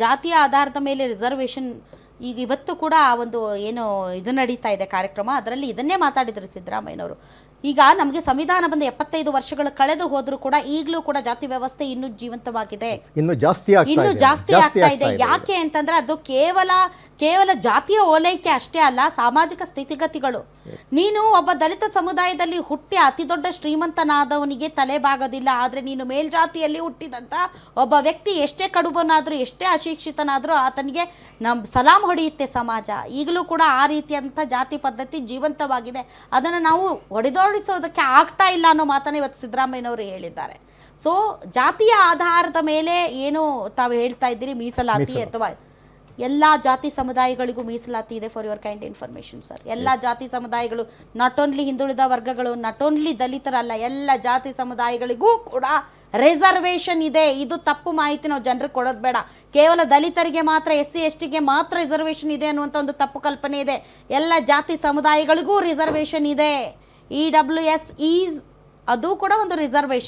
ಜಾತಿಯ ಆಧಾರದ ಮೇಲೆ ರಿಸರ್ವೇಷನ್ ಈಗ ಇವತ್ತು ಕೂಡ ಒಂದು ಏನು ಇದು ನಡೀತಾ ಇದೆ ಕಾರ್ಯಕ್ರಮ, ಅದರಲ್ಲಿ ಇದನ್ನೇ ಮಾತಾಡಿದರು ಸಿದ್ದರಾಮಯ್ಯನವರು. ಈಗ ನಮಗೆ ಸಂವಿಧಾನ ಬಂದು 75 ವರ್ಷಗಳು ಕಳೆದು ಹೋದರೂ ಕೂಡ ಈಗಲೂ ಕೂಡ ಜಾತಿ ವ್ಯವಸ್ಥೆ ಇನ್ನೂ ಜೀವಂತವಾಗಿದೆ, ಇನ್ನೂ ಜಾಸ್ತಿ ಆಗ್ತಾ ಇದೆ. ಯಾಕೆ ಅಂತಂದ್ರೆ ಅದು ಕೇವಲ ಜಾತಿಯ ಓಲೈಕೆ ಅಷ್ಟೇ ಅಲ್ಲ, ಸಾಮಾಜಿಕ ಸ್ಥಿತಿಗತಿಗಳು. ನೀನು ಒಬ್ಬ ದಲಿತ ಸಮುದಾಯದಲ್ಲಿ ಹುಟ್ಟಿ ಅತಿ ದೊಡ್ಡ ಶ್ರೀಮಂತನಾದವನಿಗೆ ತಲೆ ಬಾಗೋದಿಲ್ಲ, ಆದರೆ ನೀನು ಮೇಲ್ಜಾತಿಯಲ್ಲಿ ಹುಟ್ಟಿದಂಥ ಒಬ್ಬ ವ್ಯಕ್ತಿ ಎಷ್ಟೇ ಕಡುಬನಾದರೂ ಎಷ್ಟೇ ಅಶಿಕ್ಷಿತನಾದರೂ ಆತನಿಗೆ ಸಲಾಂ ಹೊಡೆಯುತ್ತೆ ಸಮಾಜ. ಈಗಲೂ ಕೂಡ ಆ ರೀತಿಯಾದಂಥ ಜಾತಿ ಪದ್ಧತಿ ಜೀವಂತವಾಗಿದೆ. ಅದನ್ನು ನಾವು ಹೊಡೆದೋಡಿಸೋದಕ್ಕೆ ಆಗ್ತಾ ಇಲ್ಲ ಅನ್ನೋ ಮಾತನ್ನು ಇವತ್ತು ಸಿದ್ದರಾಮಯ್ಯನವರು ಹೇಳಿದ್ದಾರೆ. ಸೊ ಜಾತಿಯ ಆಧಾರದ ಮೇಲೆ ಏನು ತಾವು ಹೇಳ್ತಾ ಇದ್ದೀರಿ ಮೀಸಲಾತಿ ಅಥವಾ ಎಲ್ಲ ಜಾತಿ ಸಮುದಾಯಗಳಿಗೂ ಮೀಸಲಾತಿ ಇದೆ. For your kind information sir, ಎಲ್ಲ ಜಾತಿ ಸಮುದಾಯಗಳು, ನಾಟ್ ಓನ್ಲಿ ಹಿಂದುಳಿದ ವರ್ಗಗಳು, ನಾಟ್ ಓನ್ಲಿ ದಲಿತರಲ್ಲ, ಎಲ್ಲ ಜಾತಿ ಸಮುದಾಯಗಳಿಗೂ ಕೂಡ ರಿಸರ್ವೇಷನ್ ಇದೆ. ಇದು ತಪ್ಪು ಮಾಹಿತಿ ನಾವು ಜನರಿಗೆ ಕೊಡೋದು ಬೇಡ. ಕೇವಲ ದಲಿತರಿಗೆ ಮಾತ್ರ, SC STಗೆ ಮಾತ್ರ ರಿಸರ್ವೇಷನ್ ಇದೆ ಅನ್ನುವಂಥ ಒಂದು ತಪ್ಪು ಕಲ್ಪನೆ ಇದೆ. ಎಲ್ಲ ಜಾತಿ ಸಮುದಾಯಗಳಿಗೂ ರಿಸರ್ವೇಷನ್ ಇದೆ. EWS ಈಸ್ ಅದು ಕೂಡ ಒಂದು ರಿಸರ್ವೇಷನ್.